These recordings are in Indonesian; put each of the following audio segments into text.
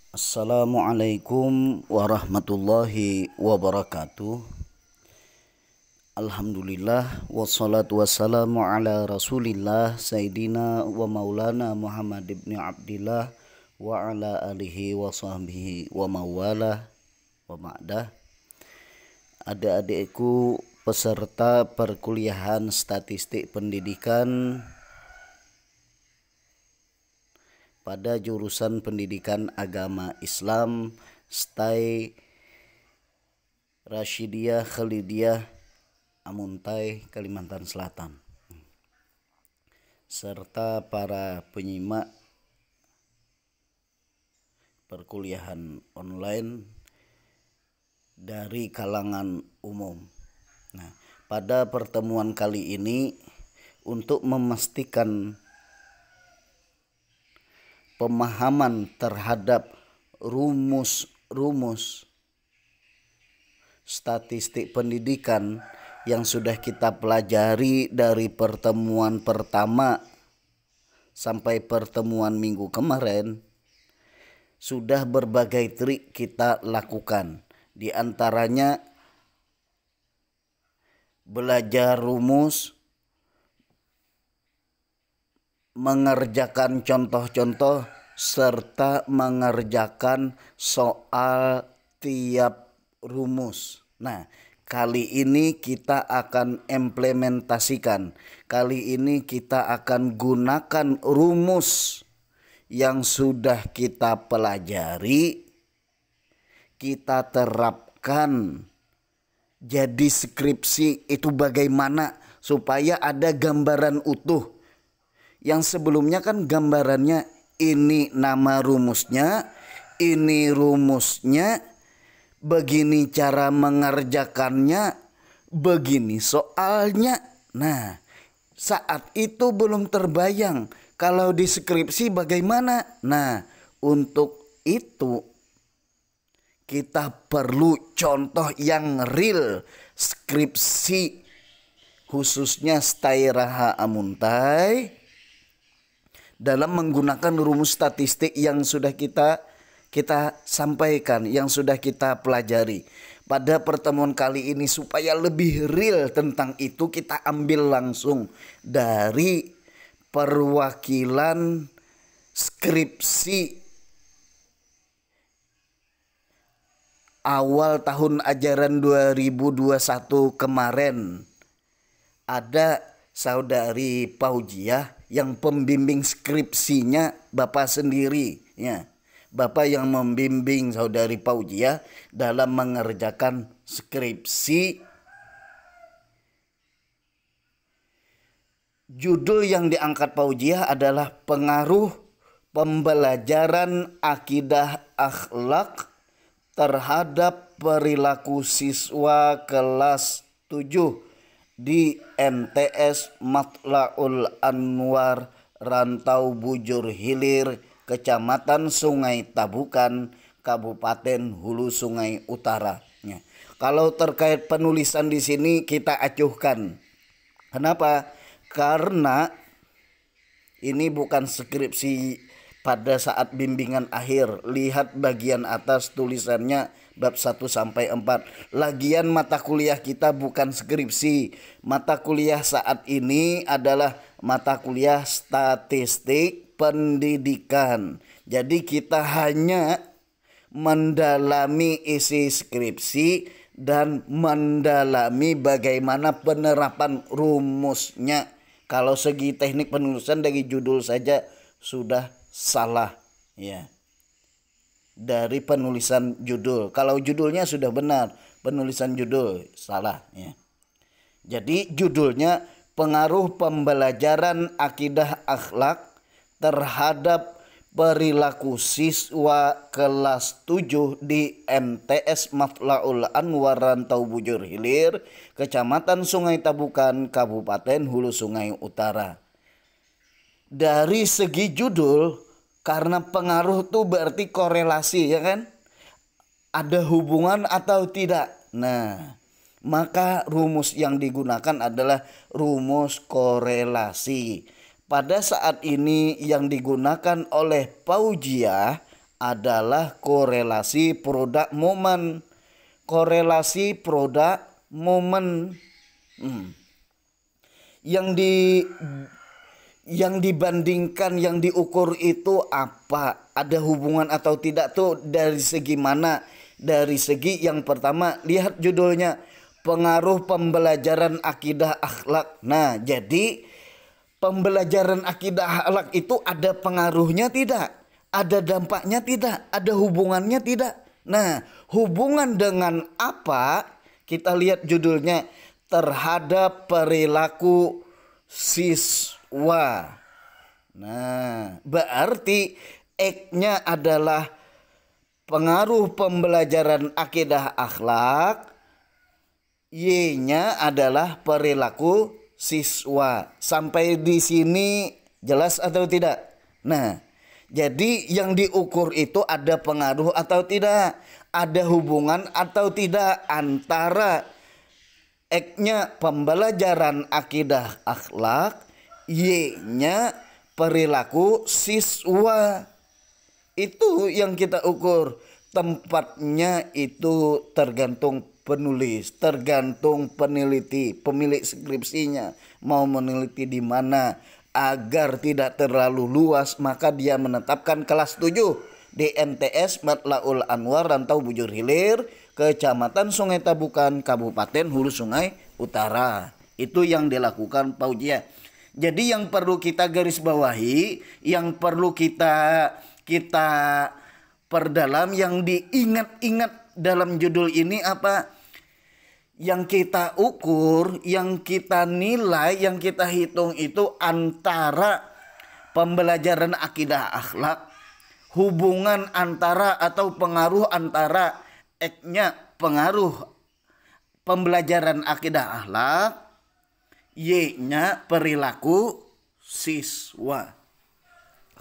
Assalamualaikum warahmatullahi wabarakatuh. Alhamdulillah wassalatu wassalamu ala Rasulillah Sayyidina wa Maulana Muhammad ibn Abdillah wa ala alihi wa sahbihi wa mawalah wa ma'dah. Adik-adikku peserta perkuliahan statistik pendidikan pada jurusan pendidikan agama Islam STAI Rasyidiyah Khalidiyah Amuntai Kalimantan Selatan, serta para penyimak perkuliahan online dari kalangan umum. Nah, pada pertemuan kali ini untuk memastikan pemahaman terhadap rumus-rumus statistik pendidikan yang sudah kita pelajari dari pertemuan pertama sampai pertemuan minggu kemarin, sudah berbagai trik kita lakukan. Di antaranya belajar rumus, mengerjakan contoh-contoh, serta mengerjakan soal tiap rumus. Nah, kali ini kita akan implementasikan. Kali ini kita akan gunakan rumus yang sudah kita pelajari, kita terapkan jadi skripsi. Itu bagaimana supaya ada gambaran utuh. Yang sebelumnya kan gambarannya ini nama rumusnya, ini rumusnya, begini cara mengerjakannya, begini soalnya. Nah, saat itu belum terbayang kalau di skripsi bagaimana. Nah, untuk itu kita perlu contoh yang real skripsi, khususnya STAI Raha Amuntai, dalam menggunakan rumus statistik yang sudah kita sampaikan, yang sudah kita pelajari. Pada pertemuan kali ini supaya lebih real tentang itu, kita ambil langsung dari perwakilan skripsi awal tahun ajaran 2021 kemarin. Ada saudari Paujiah yang pembimbing skripsinya Bapak sendiri, ya. Bapak yang membimbing saudari Paujiah dalam mengerjakan skripsi. Judul yang diangkat Paujiah adalah pengaruh pembelajaran akidah akhlak terhadap perilaku siswa kelas 7 di MTS Matlaul Anwar, Rantau Bujur Hilir, Kecamatan Sungai Tabukan, Kabupaten Hulu Sungai Utara. Ya. Kalau terkait penulisan di sini kita acuhkan. Kenapa? Karena ini bukan skripsi pada saat bimbingan akhir. Lihat bagian atas tulisannya bab 1 sampai 4. Lagian mata kuliah kita bukan skripsi. Mata kuliah saat ini adalah mata kuliah statistik pendidikan. Jadi kita hanya mendalami isi skripsi dan mendalami bagaimana penerapan rumusnya. Kalau segi teknik penulisan dari judul saja sudah salah, ya. Dari penulisan judul. Kalau judulnya sudah benar, penulisan judul salah, ya. Jadi judulnya pengaruh pembelajaran akidah akhlak terhadap perilaku siswa kelas 7 di MTS Matlaul Anwar, Rantau Bujur Hilir, Kecamatan Sungai Tabukan, Kabupaten Hulu Sungai Utara. Dari segi judul, karena pengaruh itu berarti korelasi, ya kan? Ada hubungan atau tidak. Nah, maka rumus yang digunakan adalah rumus korelasi. Pada saat ini yang digunakan oleh Paujiah adalah korelasi produk momen. Korelasi produk momen. Yang dibandingkan, yang diukur itu apa? Ada hubungan atau tidak tuh dari segi mana? Dari segi yang pertama, lihat judulnya, pengaruh pembelajaran akidah akhlak. Nah, jadi pembelajaran akidah akhlak itu ada pengaruhnya tidak? Ada dampaknya tidak? Ada hubungannya tidak? Nah, hubungan dengan apa? Kita lihat judulnya, terhadap perilaku siswa. Nah, berarti X-nya adalah pengaruh pembelajaran akidah akhlak, Y-nya adalah perilaku siswa. Sampai di sini jelas atau tidak? Nah, jadi yang diukur itu ada pengaruh atau tidak, ada hubungan atau tidak antara X-nya pembelajaran akidah akhlak, Y-nya perilaku siswa. Itu yang kita ukur. Tempatnya itu tergantung penulis, tergantung peneliti, pemilik skripsinya mau meneliti di mana. Agar tidak terlalu luas, maka dia menetapkan kelas 7 di MTS Matlaul Anwar Rantau Bujur Hilir, Kecamatan Sungai Tabukan, Kabupaten Hulu Sungai Utara. Itu yang dilakukan Paujia. Jadi yang perlu kita garis bawahi, yang perlu kita perdalam, yang diingat-ingat dalam judul ini apa? Yang kita ukur, yang kita nilai, yang kita hitung itu antara pembelajaran akidah akhlak, hubungan antara atau pengaruh antara X-nya pengaruh pembelajaran akidah akhlak, Y-nya perilaku siswa.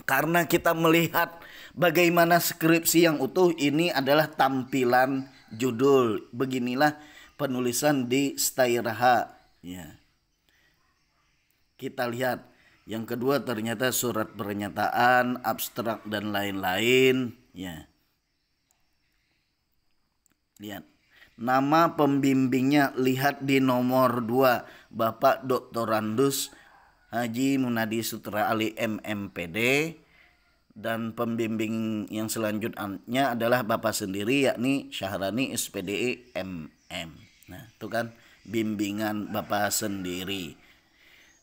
Karena kita melihat bagaimana skripsi yang utuh ini adalah tampilan judul. Beginilah penulisan di Stairaha. Ya. Kita lihat. Yang kedua ternyata surat pernyataan, abstrak dan lain-lain. Ya. Lihat. Nama pembimbingnya lihat di nomor 2. Bapak Doktorandus Haji Munadi Sutra Ali MMPD. Dan pembimbing yang selanjutnya adalah Bapak sendiri, yakni Syahrani SPDI MM. Nah, itu kan bimbingan Bapak sendiri.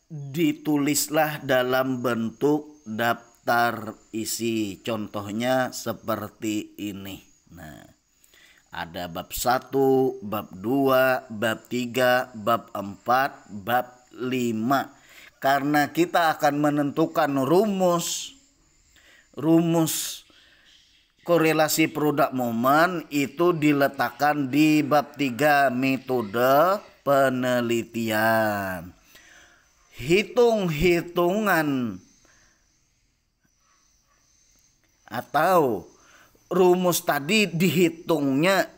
Ditulislah dalam bentuk daftar isi. Contohnya seperti ini. Nah, ada bab 1, bab 2, bab 3, bab 4, bab 5. Karena kita akan menentukan rumus korelasi produk momen itu diletakkan di bab 3, metode penelitian. Hitung-hitungan atau rumus tadi dihitungnya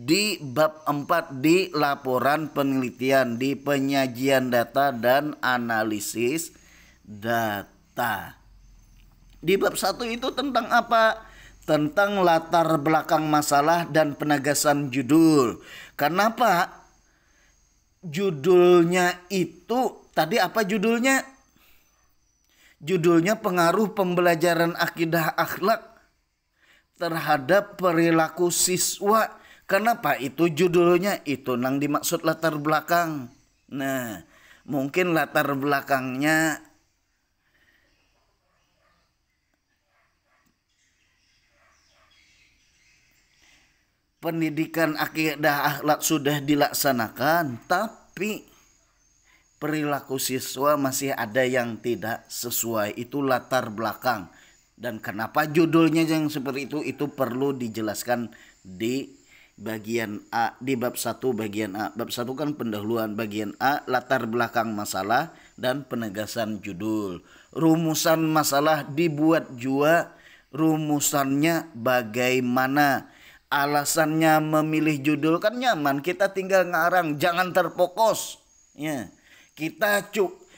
di bab 4 di laporan penelitian, di penyajian data dan analisis data. Di bab 1 itu tentang apa? Tentang latar belakang masalah dan penegasan judul. Kenapa judulnya itu tadi apa judulnya? Judulnya pengaruh pembelajaran akidah akhlak terhadap perilaku siswa. Kenapa itu judulnya? Itu nang dimaksud latar belakang. Nah, mungkin latar belakangnya pendidikan akidah akhlak sudah dilaksanakan, tapi perilaku siswa masih ada yang tidak sesuai. Itu latar belakang. Dan kenapa judulnya yang seperti itu perlu dijelaskan di bagian A, di bab 1 bagian A. Bab 1 kan pendahuluan, bagian A latar belakang masalah dan penegasan judul. Rumusan masalah dibuat juga, rumusannya bagaimana. Alasannya memilih judul kan nyaman, kita tinggal ngarang, jangan terfokus. Ya. Kita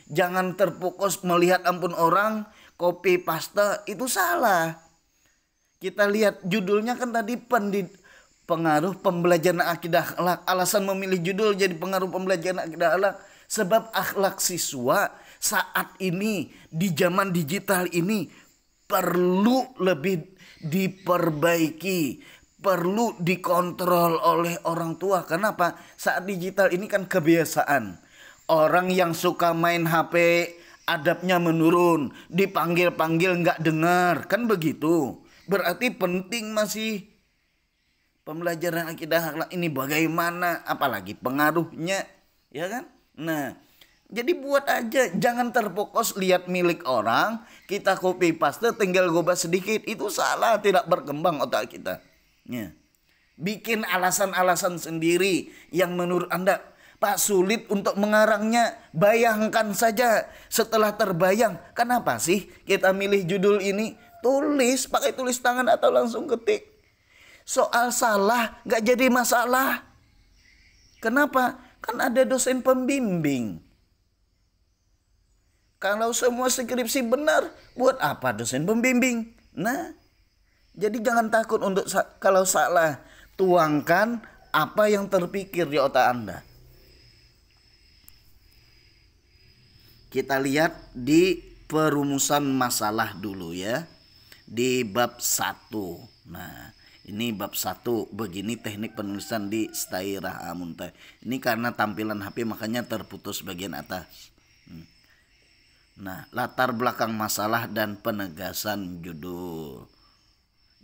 jangan terfokus melihat ampun orang, copy paste, itu salah. Kita lihat judulnya kan tadi pengaruh pembelajaran akidah akhlak. Alasan memilih judul jadi pengaruh pembelajaran akidah akhlak. Sebab akhlak siswa saat ini di zaman digital ini perlu lebih diperbaiki, perlu dikontrol oleh orang tua. Kenapa? Saat digital ini kan kebiasaan. Orang yang suka main HP adabnya menurun, dipanggil-panggil nggak dengar, kan begitu. Berarti penting masih pembelajaran akidah akhlak ini bagaimana, apalagi pengaruhnya, ya kan? Nah, jadi buat aja, jangan terfokus lihat milik orang, kita copy paste tinggal gobah sedikit, itu salah, tidak berkembang otak kita. Ya. Bikin alasan-alasan sendiri yang menurut Anda, Pak, sulit untuk mengarangnya. Bayangkan saja setelah terbayang, kenapa sih kita milih judul ini? Tulis, pakai tulis tangan atau langsung ketik. Soal salah gak jadi masalah. Kenapa? Kan ada dosen pembimbing. Kalau semua skripsi benar, buat apa dosen pembimbing? Nah, jadi jangan takut untuk kalau salah. Tuangkan apa yang terpikir di otak Anda. Kita lihat di perumusan masalah dulu ya. Di bab 1. Nah, ini bab 1. Begini teknik penulisan di Stairah Amuntai. Ini karena tampilan HP makanya terputus bagian atas. Nah, latar belakang masalah dan penegasan judul.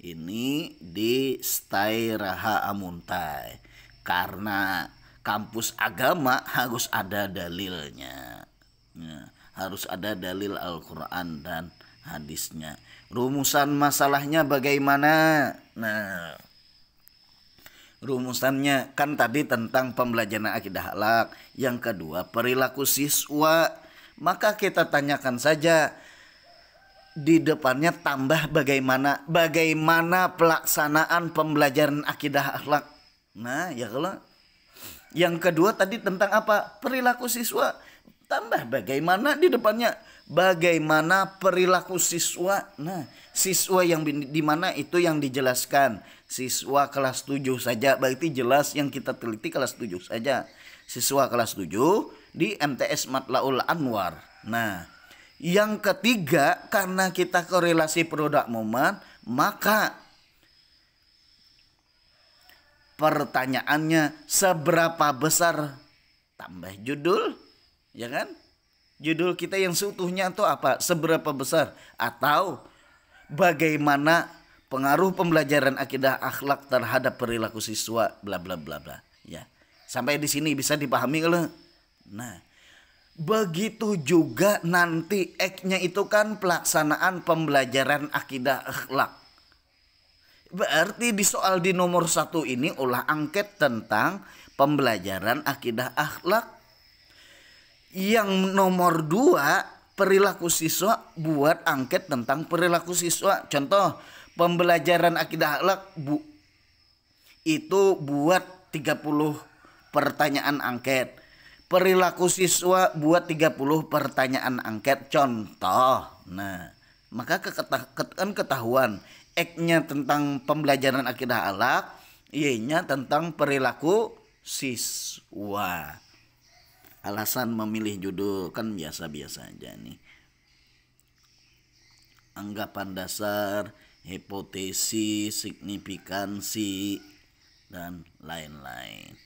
Ini di Stairah Amuntai. Karena kampus agama harus ada dalilnya. Ya, harus ada dalil Al-Quran dan hadisnya. Rumusan masalahnya bagaimana? Nah, rumusannya kan tadi tentang pembelajaran akidah akhlak. Yang kedua, perilaku siswa. Maka kita tanyakan saja di depannya tambah bagaimana pelaksanaan pembelajaran akidah akhlak. Nah, ya kalau yang kedua tadi tentang apa? Perilaku siswa. Tambah bagaimana di depannya, bagaimana perilaku siswa. Nah, siswa yang di mana itu yang dijelaskan. Siswa kelas 7 saja, berarti jelas yang kita teliti kelas 7 saja. Siswa kelas 7 di MTS Matlaul Anwar. Nah, yang ketiga, karena kita korelasi produk momen, maka pertanyaannya seberapa besar, tambah judul, ya kan? Judul kita yang seutuhnya itu apa? Seberapa besar? Atau bagaimana pengaruh pembelajaran akidah akhlak terhadap perilaku siswa, bla bla bla bla. Ya. Sampai di sini bisa dipahami kalau. Nah, begitu juga nanti X-nya itu kan pelaksanaan pembelajaran akidah akhlak. Berarti di soal di nomor 1 ini olah angket tentang pembelajaran akidah akhlak. Yang nomor 2 perilaku siswa, buat angket tentang perilaku siswa. Contoh pembelajaran akidah akhlak itu buat 30 pertanyaan angket. Perilaku siswa buat 30 pertanyaan angket. Contoh. Nah, maka kan ketahuan X-nya tentang pembelajaran akidah akhlak, Y-nya tentang perilaku siswa. Alasan memilih judul kan biasa-biasa aja nih. Anggapan dasar, hipotesis, signifikansi, dan lain-lain.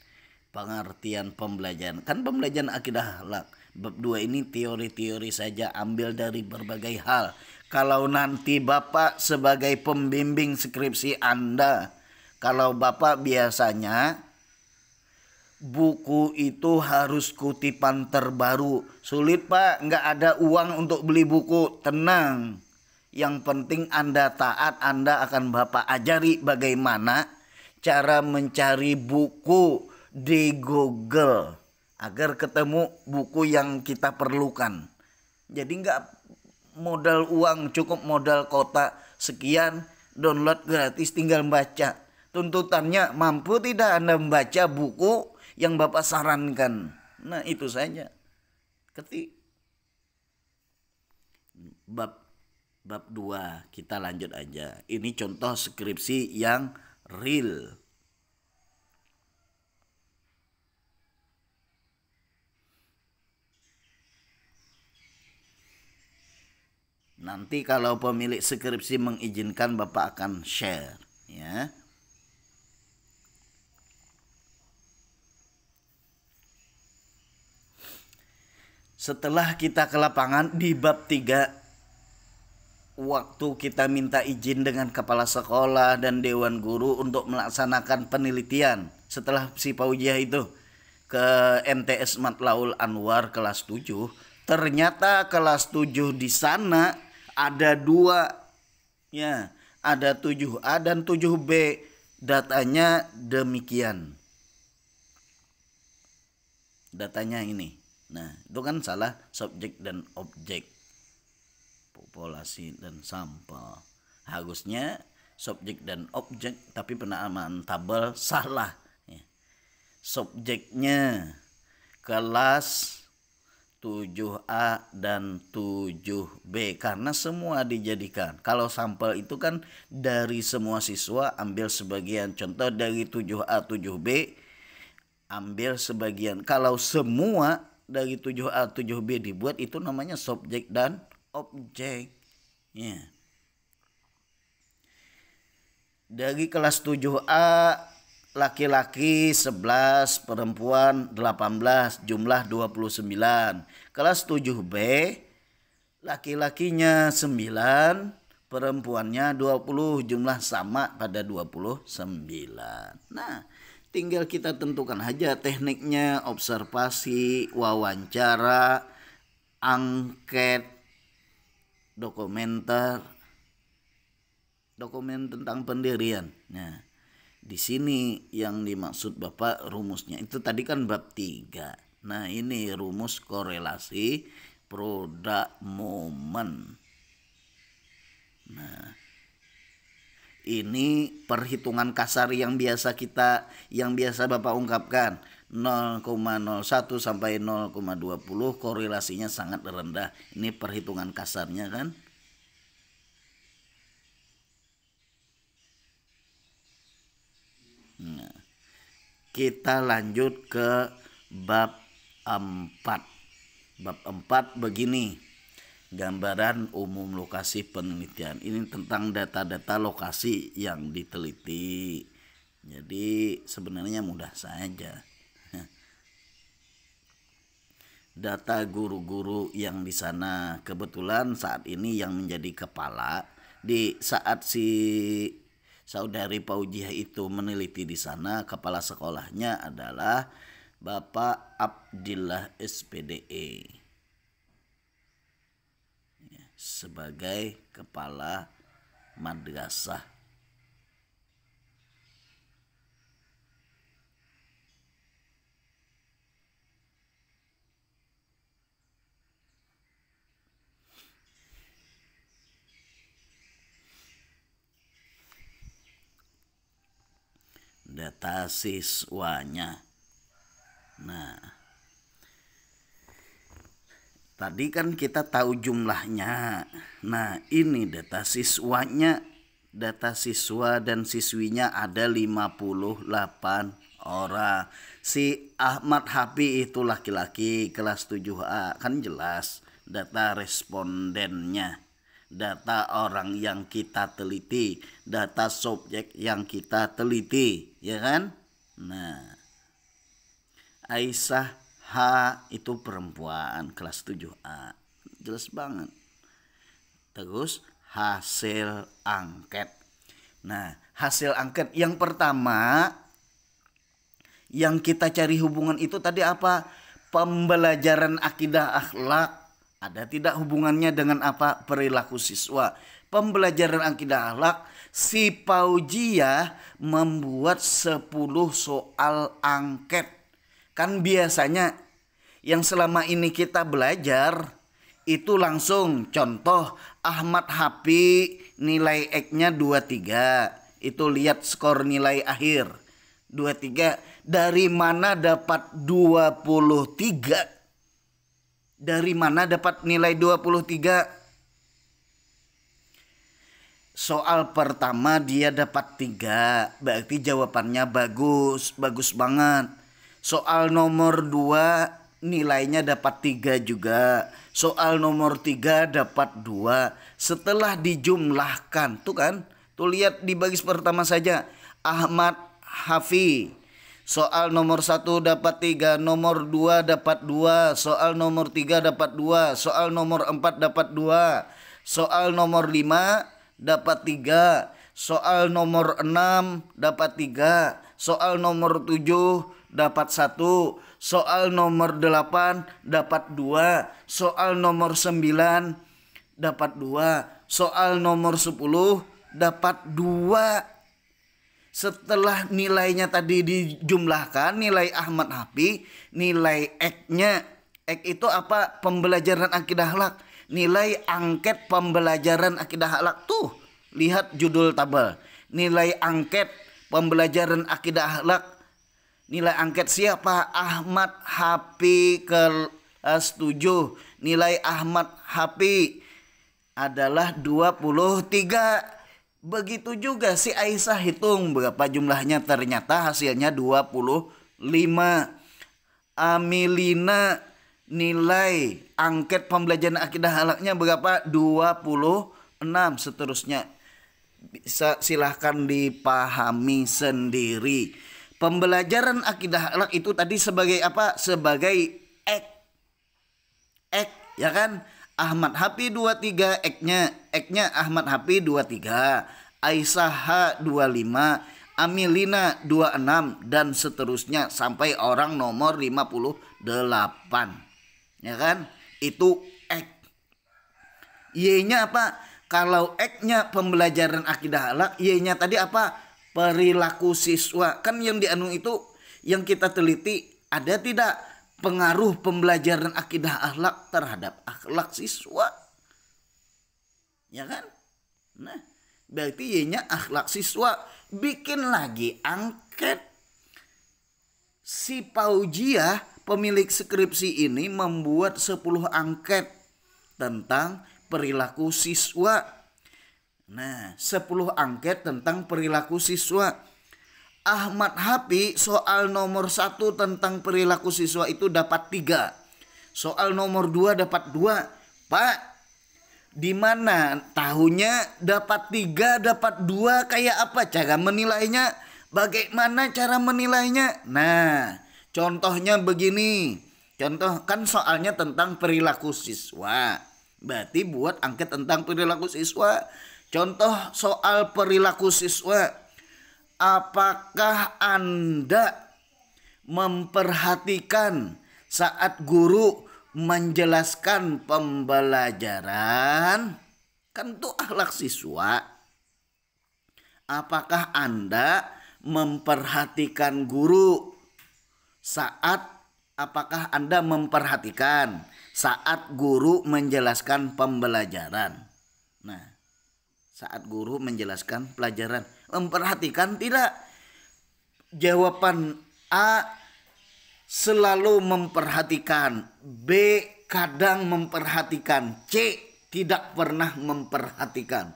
Pengertian pembelajaran. Kan pembelajaran akidah akhlak. Bab 2 ini teori-teori saja, ambil dari berbagai hal. Kalau nanti Bapak sebagai pembimbing skripsi Anda, kalau Bapak biasanya buku itu harus kutipan terbaru. Sulit Pak, nggak ada uang untuk beli buku. Tenang. Yang penting Anda taat, Anda akan Bapak ajari bagaimana cara mencari buku di Google agar ketemu buku yang kita perlukan. Jadi nggak modal uang, cukup modal kota sekian, download gratis, tinggal baca. Tuntutannya, mampu tidak Anda membaca buku yang Bapak sarankan. Nah, itu saja. Ketik bab bab 2 kita lanjut aja. Ini contoh skripsi yang real. Nanti kalau pemilik skripsi mengizinkan Bapak akan share ya. Setelah kita ke lapangan di bab 3, waktu kita minta izin dengan kepala sekolah dan dewan guru untuk melaksanakan penelitian setelah si Paujiah itu ke MTS Matlaul Anwar kelas 7, ternyata kelas 7 di sana ada 2 ya, ada 7A dan 7B. Datanya demikian. Datanya ini. Nah, itu kan salah subjek dan objek. Populasi dan sampel. Harusnya subjek dan objek, tapi penamaan tabel salah. Ya. Subjeknya kelas 7A dan 7B karena semua dijadikan. Kalau sampel itu kan dari semua siswa ambil sebagian. Contoh dari 7A 7B ambil sebagian. Kalau semua dari 7A 7B dibuat, itu namanya subjek dan objek ya. Dari kelas 7A laki-laki 11, perempuan 18, jumlah 29. Kelas 7B laki-lakinya 9, perempuannya 20, jumlah sama pada 29. Nah, tinggal kita tentukan aja tekniknya, observasi, wawancara, angket, dokumenter, dokumen tentang pendirian. Nah, di sini yang dimaksud Bapak rumusnya. Itu tadi kan bab 3. Nah, ini rumus korelasi produk momen. Nah, ini perhitungan kasar yang biasa Bapak ungkapkan. 0,01 sampai 0,20 korelasinya sangat rendah. Ini perhitungan kasarnya kan. Nah, kita lanjut ke bab 4. Bab 4 begini. Gambaran umum lokasi penelitian. Ini tentang data-data lokasi yang diteliti. Jadi sebenarnya mudah saja. Data guru-guru yang di sana, kebetulan saat ini yang menjadi kepala di saat si saudari Paujiah itu meneliti di sana, kepala sekolahnya adalah Bapak Abdillah SPDE sebagai kepala madrasah. Data siswanya. Nah, tadi kan kita tahu jumlahnya. Nah, ini data siswanya. Data siswa dan siswinya ada 58 orang. Si Ahmad Habi itu laki-laki kelas 7A. Kan jelas data respondennya. Data orang yang kita teliti. Data subjek yang kita teliti. Ya kan? Nah, Aisyah H itu perempuan kelas 7A. Jelas banget. Terus hasil angket. Nah, hasil angket yang pertama yang kita cari hubungan itu tadi apa? Pembelajaran akidah akhlak. Ada tidak hubungannya dengan apa? Perilaku siswa. Pembelajaran akidah akhlak, si Paujiah membuat 10 soal angket. Kan biasanya yang selama ini kita belajar itu langsung contoh Ahmad Hafi nilai X-nya 23. Itu lihat skor nilai akhir 23. Dari mana dapat 23? Dari mana dapat nilai 23? soal pertama dia dapat 3, berarti jawabannya bagus, bagus banget. Soal nomor 2 nilainya dapat 3 juga. Soal nomor 3 dapat 2. Setelah dijumlahkan, tuh kan, tuh lihat di baris pertama saja, Ahmad Hafi. Soal nomor 1 dapat 3, nomor 2 dapat 2, soal nomor 3 dapat 2, soal nomor 4 dapat 2, soal nomor 5 dapat 3, soal nomor 6 dapat 3, soal nomor 7 dapat 1, soal nomor 8 dapat 2, soal nomor 9 dapat 2, soal nomor 10 dapat 2. Setelah nilainya tadi dijumlahkan, nilai Ahmad Hafi, nilai X-nya. X itu apa? Pembelajaran akidah akhlak. Nilai angket pembelajaran akidah akhlak. Tuh, lihat judul tabel. Nilai angket pembelajaran akidah akhlak. Nilai angket siapa? Ahmad Hafi kelas 7. Nilai Ahmad Hafi adalah 23. Begitu juga si Aisyah, hitung berapa jumlahnya, ternyata hasilnya 25. Amilina nilai angket pembelajaran akidah akhlaknya berapa? 26. Seterusnya bisa silahkan dipahami sendiri. Pembelajaran akidah akhlak itu tadi sebagai apa? Sebagai X, ya kan? Ahmad Hafi 23, X-nya Ahmad Hafi 23, Aisyah H 25, Amilina 26, dan seterusnya sampai orang nomor 58. Ya kan? Itu X. Y-nya apa? Kalau X-nya pembelajaran akidah akhlak, Y-nya tadi apa? Perilaku siswa. Kan yang dianu itu yang kita teliti, ada tidak pengaruh pembelajaran akidah akhlak terhadap akhlak siswa? Ya kan? Nah, berarti Y-nya akhlak siswa. Bikin lagi angket. Si Paujiah, pemilik skripsi ini, membuat 10 angket tentang perilaku siswa. Nah, 10 angket tentang perilaku siswa. Ahmad Hafi soal nomor 1 tentang perilaku siswa itu dapat 3. Soal nomor 2 dapat 2. Pak, di mana tahunya dapat 3 dapat 2 kayak apa cara menilainya? Bagaimana cara menilainya? Nah, contohnya begini. Contoh kan soalnya tentang perilaku siswa. Berarti buat angket tentang perilaku siswa. Contoh soal perilaku siswa. Apakah Anda memperhatikan saat guru menjelaskan pembelajaran? Kan itu akhlak siswa. Apakah Anda memperhatikan guru apakah Anda memperhatikan saat guru menjelaskan pembelajaran? Nah, saat guru menjelaskan pelajaran, memperhatikan tidak? Jawaban A, selalu memperhatikan. B, kadang memperhatikan. C, tidak pernah memperhatikan.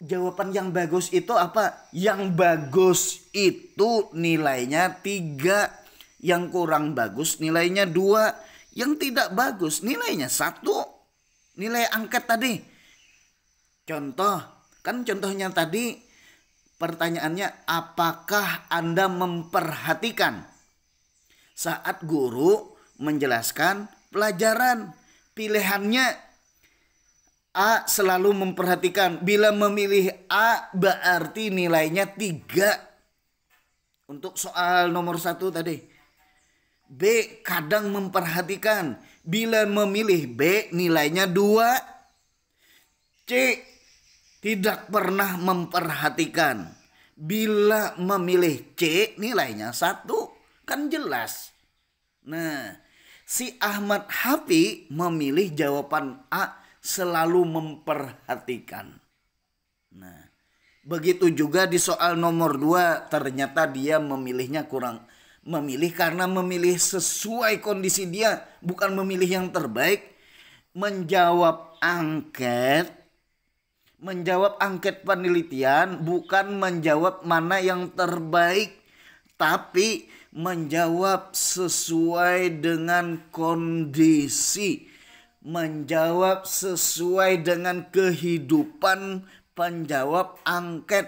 Jawaban yang bagus itu apa? Yang bagus itu nilainya 3. Yang kurang bagus nilainya 2. Yang tidak bagus nilainya 1. Nilai angket tadi. Contoh, kan contohnya tadi pertanyaannya, apakah Anda memperhatikan saat guru menjelaskan pelajaran? Pilihannya A, selalu memperhatikan. Bila memilih A berarti nilainya 3 untuk soal nomor 1 tadi. B, kadang memperhatikan. Bila memilih B nilainya 2. C, tidak pernah memperhatikan. Bila memilih C nilainya 1. Kan jelas. Nah, si Ahmad Hafi memilih jawaban A, selalu memperhatikan. Nah, begitu juga di soal nomor 2, ternyata dia memilihnya kurang memilih karena memilih sesuai kondisi dia, bukan memilih yang terbaik. Menjawab angket Menjawab angket penelitian bukan menjawab mana yang terbaik, tapi menjawab sesuai dengan kondisi, menjawab sesuai dengan kehidupan penjawab angket.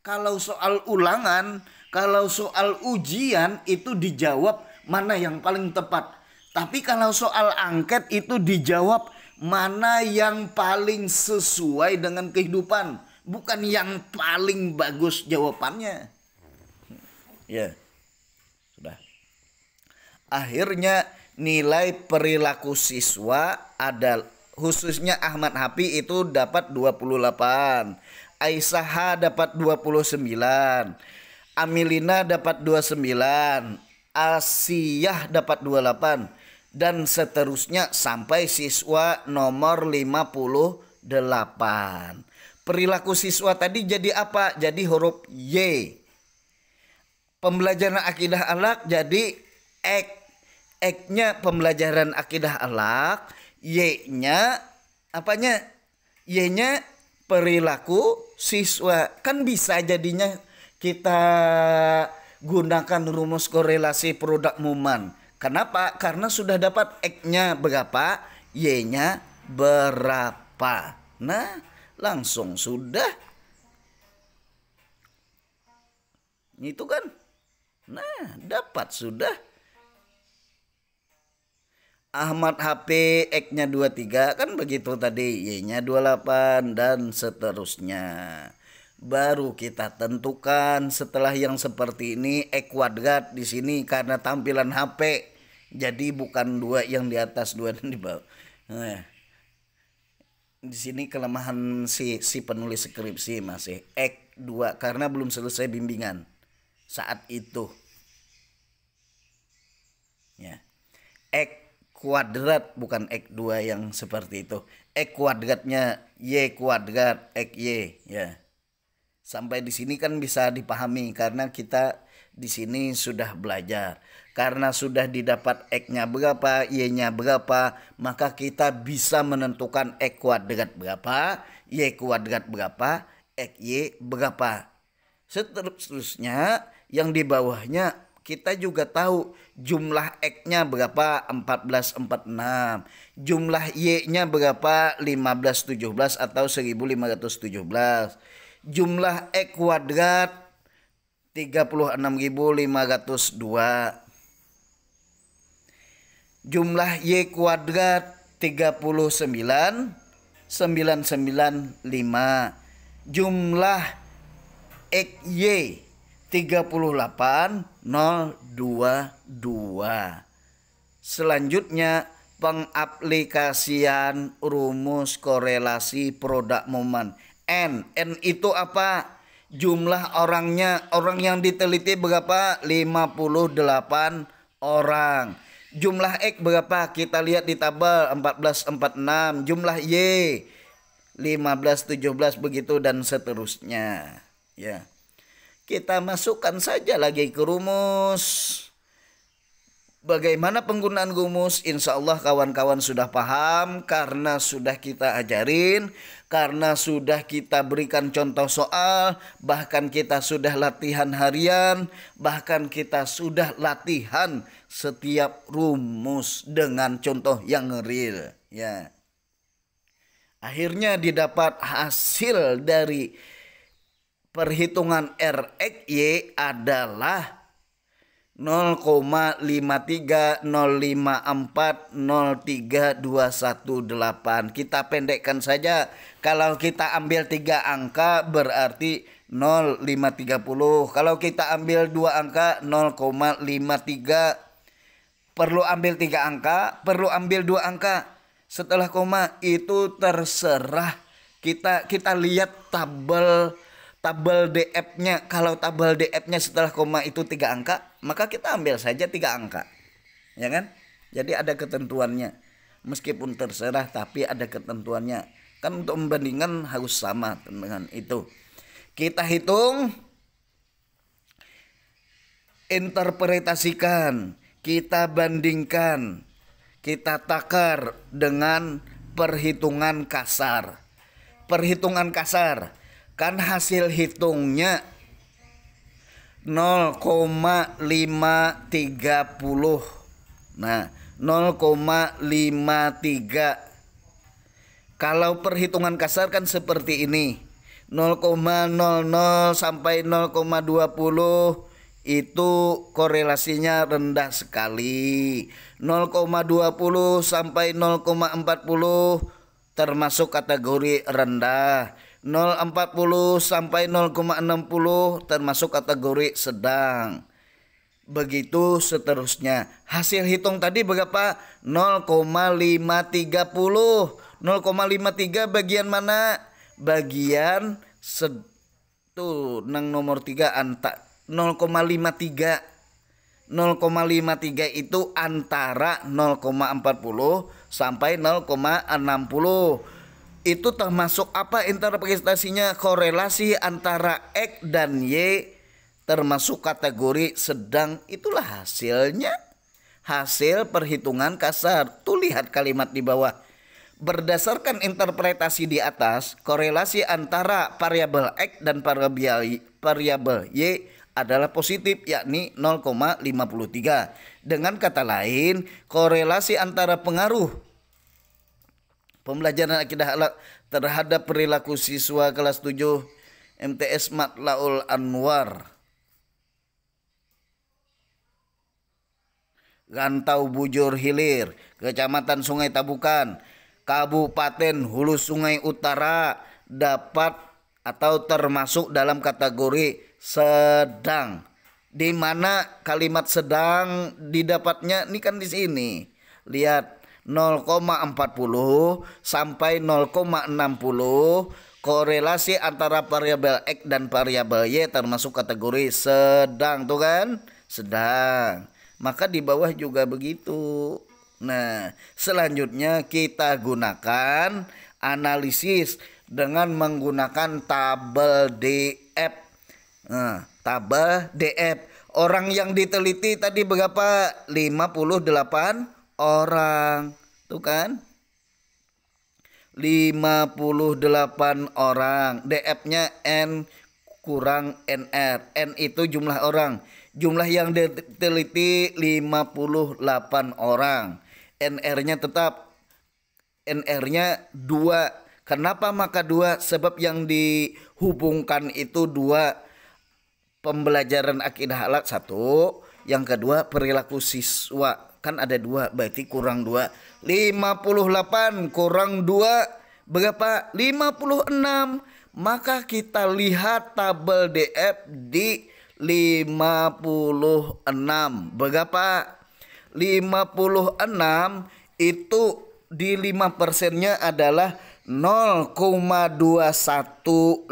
Kalau soal ulangan, kalau soal ujian itu dijawab mana yang paling tepat. Tapi kalau soal angket itu dijawab mana yang paling sesuai dengan kehidupan, bukan yang paling bagus jawabannya. Ya, sudah. Akhirnya nilai perilaku siswa ada khususnya Ahmad Hafi itu dapat 28, Aisyah dapat 29, Amilina dapat 29, Asiyah dapat 28 dan seterusnya sampai siswa nomor 58. Perilaku siswa tadi jadi apa? Jadi huruf Y. Pembelajaran akidah akhlak jadi ek. Ek-nya pembelajaran akidah akhlak, Y-nya apanya? Y-nya perilaku siswa. Kan bisa jadinya kita gunakan rumus korelasi produk muman. Kenapa? Karena sudah dapat X-nya berapa, Y-nya berapa. Nah, langsung sudah. Itu kan. Nah, dapat sudah. Ahmad Hafi X-nya 23 kan begitu tadi, Y-nya 28 dan seterusnya. Baru kita tentukan setelah yang seperti ini X kuadrat di sini karena tampilan HP. Jadi bukan 2 yang di atas, 2 yang di bawah. Nah, di sini kelemahan si penulis skripsi masih X2 karena belum selesai bimbingan saat itu. Ya. X kuadrat bukan X2 yang seperti itu. X kuadratnya Y kuadrat XY ya. Sampai di sini kan bisa dipahami karena kita di sini sudah belajar. Karena sudah didapat X-nya berapa, Y-nya berapa, maka kita bisa menentukan X kuadrat berapa, Y kuadrat berapa, XY berapa. Seterusnya yang di bawahnya kita juga tahu jumlah X-nya berapa, 1446. Jumlah Y-nya berapa, 1517 atau 1517. Jumlah X kuadrat 36.502. Jumlah Y kuadrat 39.995. Jumlah XY 38.022. Selanjutnya pengaplikasian rumus korelasi produk momen. N itu apa? Jumlah orangnya, orang yang diteliti berapa? 58 orang. Jumlah X berapa? Kita lihat di tabel 1446. Jumlah Y 1517 begitu dan seterusnya. Ya. Kita masukkan saja lagi ke rumus. Bagaimana penggunaan rumus? Insya Allah kawan-kawan sudah paham karena sudah kita ajarin, karena sudah kita berikan contoh soal, bahkan kita sudah latihan harian, bahkan kita sudah latihan setiap rumus dengan contoh yang real. Ya. Akhirnya didapat hasil dari perhitungan RXY adalah 0,53054032118. Kita pendekkan saja. Kalau kita ambil 3 angka berarti 0,530. Kalau kita ambil 2 angka 0,53. Perlu ambil 3 angka, perlu ambil 2 angka. Setelah koma itu terserah. Kita lihat tabel DF-nya. Kalau tabel DF-nya setelah koma itu 3 angka, maka kita ambil saja 3 angka. Ya kan? Jadi ada ketentuannya. Meskipun terserah tapi ada ketentuannya. Kan untuk membandingkan harus sama dengan itu. Kita hitung, interpretasikan, kita bandingkan, kita takar dengan perhitungan kasar. perhitungan kasar. Kan hasil hitungnya 0,530. Nah, 0,53. Kalau perhitungan kasar kan seperti ini. 0,00 sampai 0,20 itu korelasinya rendah sekali. 0,20 sampai 0,40 termasuk kategori rendah. 0,40 sampai 0,60 termasuk kategori sedang. Begitu seterusnya. Hasil hitung tadi berapa? 0,530. 0,53 bagian mana? Bagian tuh nang nomor 3 anta 0,53. 0,53 itu antara 0,40 sampai 0,60. Itu termasuk apa interpretasinya? Korelasi antara X dan Y termasuk kategori sedang. Itulah hasilnya. Hasil perhitungan kasar. Tuh lihat kalimat di bawah. Berdasarkan interpretasi di atas, korelasi antara variabel X dan variabel Y adalah positif, yakni 0,53. Dengan kata lain, korelasi antara pengaruh pembelajaran akidah akhlak terhadap perilaku siswa kelas 7 MTS Matlaul Anwar Rantau Bujur Hilir, Kecamatan Sungai Tabukan, Kabupaten Hulu Sungai Utara dapat atau termasuk dalam kategori sedang. Di mana kalimat sedang didapatnya? Ini kan di sini. Lihat 0,40 sampai 0,60 korelasi antara variabel X dan variabel Y termasuk kategori sedang, tuh kan? Sedang. Maka di bawah juga begitu. Nah, selanjutnya kita gunakan analisis dengan menggunakan tabel DF. Nah, tabel DF. Orang yang diteliti tadi berapa? 58 orang. Tuh kan? 58 orang. DF-nya N kurang NR. N itu jumlah orang. Jumlah yang diteliti 58 orang. NR-nya tetap. NR-nya 2. Kenapa maka 2? Sebab yang dihubungkan itu 2. Pembelajaran akidah akhlak 1. Yang kedua perilaku siswa. Kan ada 2, berarti kurang 2. 58 kurang 2 berapa? 56. Maka kita lihat tabel DF di 56. Berapa? 56 itu di 5%-nya adalah 0,2181.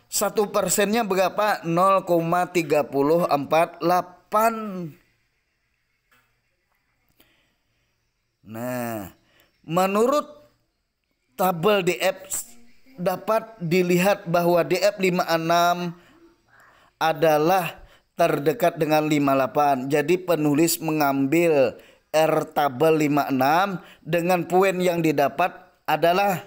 1%-nya berapa? 0,3048. Nah, menurut tabel DF dapat dilihat bahwa DF 56 adalah terdekat dengan 58. Jadi penulis mengambil R tabel 56 dengan poin yang didapat adalah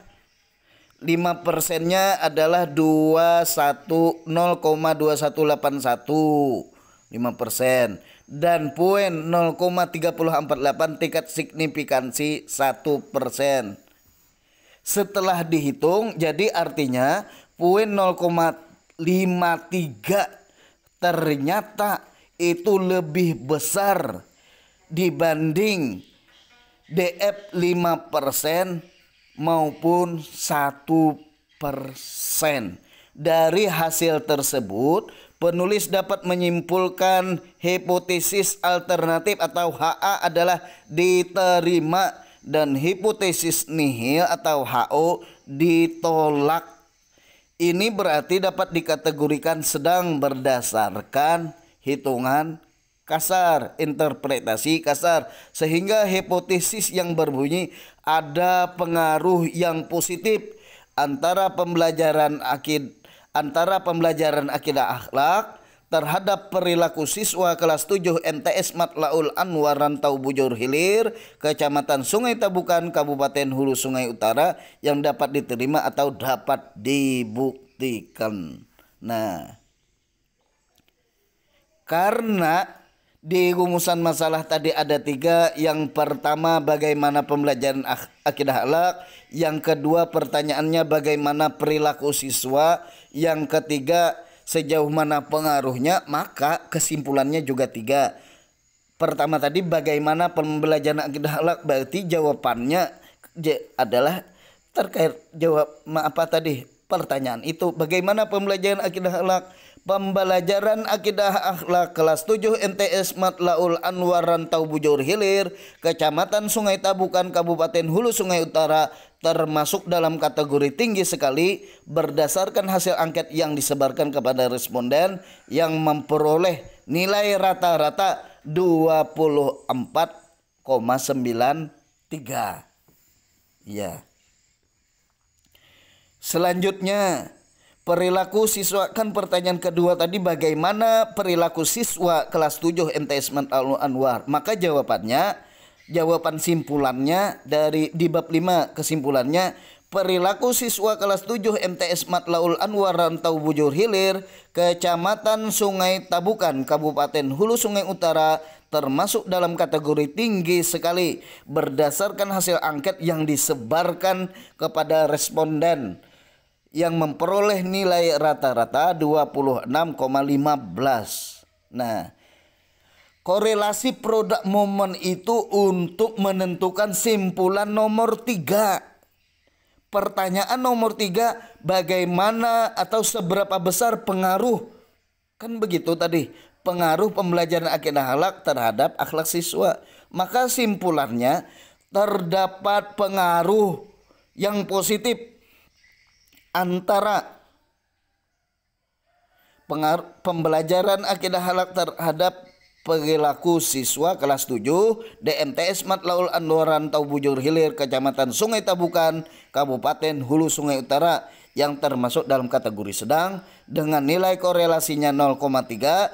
5%-nya adalah 0,2181. 5%. Dan poin 0,3048 tingkat signifikansi 1%. Setelah dihitung, jadi artinya poin 0,53 ternyata itu lebih besar dibanding DF 5% maupun 1%. Dari hasil tersebut, penulis dapat menyimpulkan hipotesis alternatif atau HA adalah diterima dan hipotesis nihil atau HO ditolak. Ini berarti dapat dikategorikan sedang berdasarkan hitungan kasar, interpretasi kasar, sehingga hipotesis yang berbunyi ada pengaruh yang positif antara pembelajaran akidah akhlak terhadap perilaku siswa kelas 7 MTS Matlaul Anwar Rantau Bujur Hilir, Kecamatan Sungai Tabukan, Kabupaten Hulu Sungai Utara yang dapat diterima atau dapat dibuktikan. Nah, karena di rumusan masalah tadi ada 3. Yang pertama, bagaimana pembelajaran akidah akhlak. Yang kedua, pertanyaannya bagaimana perilaku siswa. Yang ketiga, sejauh mana pengaruhnya. Maka kesimpulannya juga 3. Pertama tadi bagaimana pembelajaran akidah akhlak, berarti jawabannya adalah terkait pertanyaan itu, bagaimana pembelajaran akidah akhlak. Pembelajaran akidah akhlak kelas 7 MTS Matlaul Anwar Rantau Bujur Hilir, Kecamatan Sungai Tabukan, Kabupaten Hulu Sungai Utara, termasuk dalam kategori tinggi sekali berdasarkan hasil angket yang disebarkan kepada responden yang memperoleh nilai rata-rata 24,93. Ya. Selanjutnya, perilaku siswa, kan pertanyaan kedua tadi bagaimana perilaku siswa kelas 7 MTS Matlaul Anwar. Maka jawaban simpulannya di bab 5 kesimpulannya, perilaku siswa kelas 7 MTS Matlaul Anwar Rantau Bujur Hilir, Kecamatan Sungai Tabukan, Kabupaten Hulu Sungai Utara, termasuk dalam kategori tinggi sekali berdasarkan hasil angket yang disebarkan kepada responden yang memperoleh nilai rata-rata 26,15. Nah, korelasi produk momen itu untuk menentukan simpulan nomor 3. Pertanyaan nomor 3, bagaimana atau seberapa besar pengaruh, kan begitu tadi, pengaruh pembelajaran akidah akhlak terhadap akhlak siswa. Maka simpulannya terdapat pengaruh yang positif antara pembelajaran akidah akhlak terhadap perilaku siswa kelas 7 DMTS Matlaul Anwar Rantau Bujur Hilir, Kecamatan Sungai Tabukan, Kabupaten Hulu Sungai Utara yang termasuk dalam kategori sedang dengan nilai korelasinya 0,3.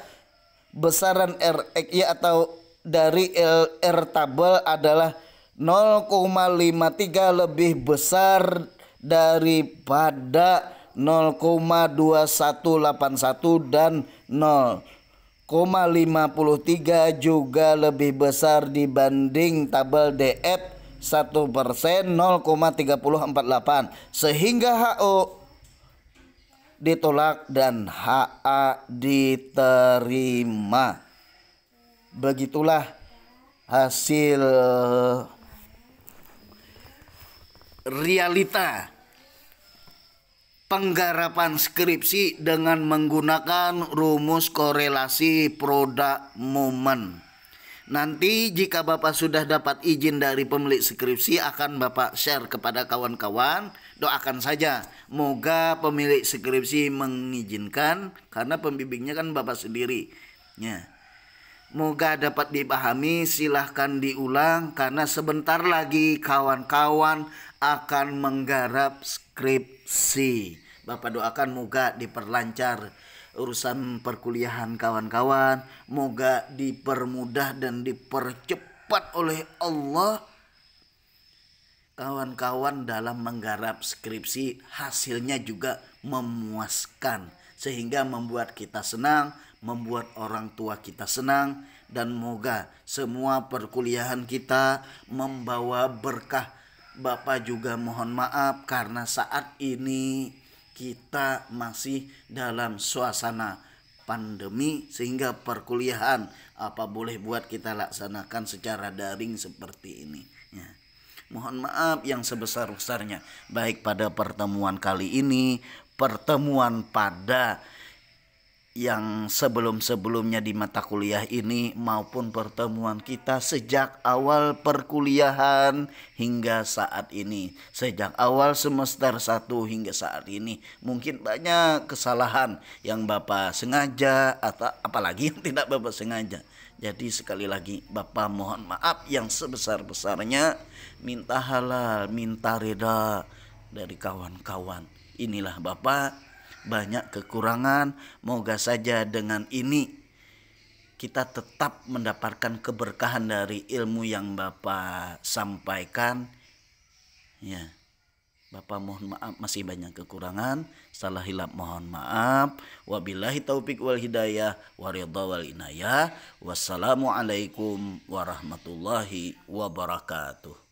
Besaran RXY atau dari R tabel adalah 0,53 lebih besar daripada 0,2181 dan 0,53 juga lebih besar dibanding tabel DF 1% 0,3048, sehingga HO ditolak dan HA diterima. Begitulah hasil realita penggarapan skripsi dengan menggunakan rumus korelasi produk momen. Nanti jika Bapak sudah dapat izin dari pemilik skripsi akan Bapak share kepada kawan-kawan. Doakan saja moga pemilik skripsi mengizinkan, karena pembimbingnya kan Bapak sendiri ya. Moga dapat dipahami, silahkan diulang karena sebentar lagi kawan-kawan akan menggarap skripsi. Bapak doakan moga diperlancar urusan perkuliahan kawan-kawan, moga dipermudah dan dipercepat oleh Allah kawan-kawan dalam menggarap skripsi, hasilnya juga memuaskan sehingga membuat kita senang, membuat orang tua kita senang, dan moga semua perkuliahan kita membawa berkah. Bapak juga mohon maaf karena saat ini kita masih dalam suasana pandemi sehingga perkuliahan apa boleh buat kita laksanakan secara daring seperti ini ya. Mohon maaf yang sebesar-besarnya, baik pada pertemuan kali ini, pertemuan pada yang sebelum-sebelumnya di mata kuliah ini, maupun pertemuan kita sejak awal perkuliahan hingga saat ini, sejak awal semester 1 hingga saat ini. Mungkin banyak kesalahan yang Bapak sengaja atau apalagi yang tidak Bapak sengaja. Jadi sekali lagi Bapak mohon maaf yang sebesar-besarnya, minta halal, minta reda dari kawan-kawan. Inilah Bapak banyak kekurangan. Moga saja dengan ini kita tetap mendapatkan keberkahan dari ilmu yang Bapak sampaikan. Ya, Bapak mohon maaf masih banyak kekurangan, salah hilap mohon maaf. Wabillahi taufik wal hidayah waridha wal inayah. Wassalamualaikum warahmatullahi wabarakatuh.